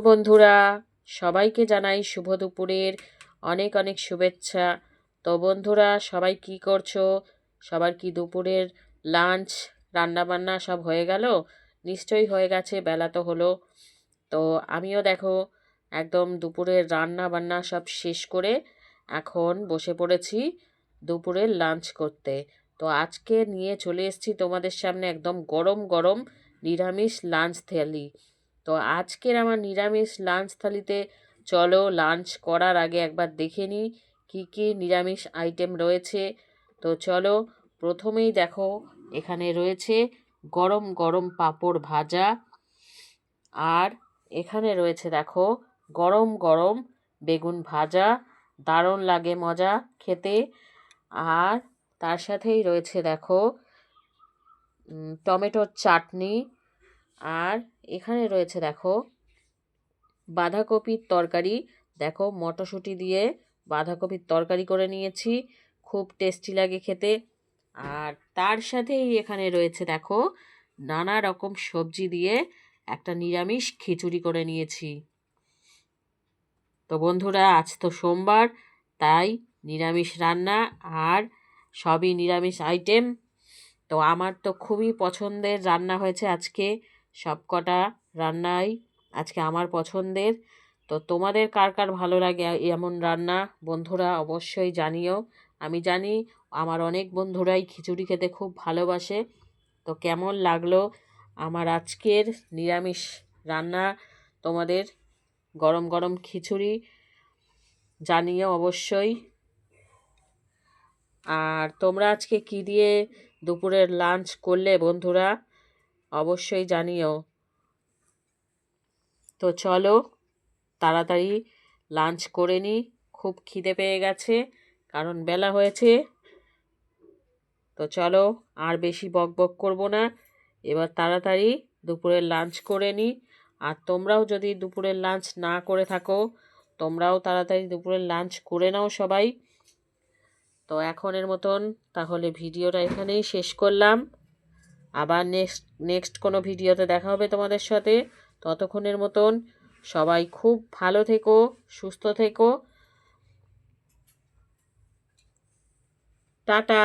বন্ধুরা, সবাইকে জানাই শুভ দুপুরের অনেক অনেক শুভেচ্ছা। তো বন্ধুরা, সবাই কি করছো? সবার কি দুপুরের লাঞ্চ রান্নাবান্না সব হয়ে গেল? নিশ্চয়ই হয়ে গেছে, বেলা তো হলো। তো আমিও দেখো একদম দুপুরের রান্না বান্না সব শেষ করে এখন বসে পড়েছি দুপুরের লাঞ্চ করতে। তো আজকে নিয়ে চলে এসেছি তোমাদের সামনে একদম গরম গরম নিরামিষ লাঞ্চ থালি। তো আজকের আমার নিরামিষ লাঞ্চ থালিতে চলো লাঞ্চ করার আগে একবার দেখে নিই কী কী নিরামিষ আইটেম রয়েছে। তো চলো, প্রথমেই দেখো এখানে রয়েছে গরম গরম পাঁপড় ভাজা, আর এখানে রয়েছে দেখো গরম গরম বেগুন ভাজা, দারুণ লাগে মজা খেতে। আর তার সাথেই রয়েছে দেখো টমেটোর চাটনি। আর এখানে রয়েছে দেখো বাঁধাকপির তরকারি। দেখো মটরশুঁটি দিয়ে বাঁধাকপির তরকারি করে নিয়েছি, খুব টেস্টি লাগে খেতে। আর তার সাথেই এখানে রয়েছে দেখো নানা রকম সবজি দিয়ে একটা নিরামিষ খিচুড়ি করে নিয়েছি। তো বন্ধুরা, আজ তো সোমবার, তাই নিরামিষ রান্না আর সবই নিরামিষ আইটেম। তো আমার তো খুবই পছন্দের রান্না হয়েছে আজকে, সব কটা রান্নাই আজকে আমার পছন্দের। তো তোমাদের কার কার ভালো লাগে এমন রান্না বন্ধুরা অবশ্যই জানিও। আমি জানি আমার অনেক বন্ধুরাই খিচুড়ি খেতে খুব ভালোবাসে। তো কেমন লাগলো আমার আজকের নিরামিষ রান্না তোমাদের, গরম গরম খিচুড়ি, জানিও অবশ্যই। আর তোমরা আজকে কি দিয়ে দুপুরের লাঞ্চ করলে বন্ধুরা অবশ্যই জানিও। তো চলো তাড়াতাড়ি লাঞ্চ করে নিই, খুব খিদে পেয়ে গেছে কারণ বেলা হয়েছে। তো চলো আর বেশি বক বক করবো না, এবার তাড়াতাড়ি দুপুরের লাঞ্চ করে নিই। আর তোমরাও যদি দুপুরের লাঞ্চ না করে থাকো, তোমরাও তাড়াতাড়ি দুপুরের লাঞ্চ করে নাও সবাই। তো এখনের মতন তাহলে ভিডিওটা এখানেই শেষ করলাম। আবার নেক্সট কোনো ভিডিওতে দেখা হবে তোমাদের সাথে। ততক্ষণের মতন সবাই খুব ভালো থেকো, সুস্থ থেকো। টাটা।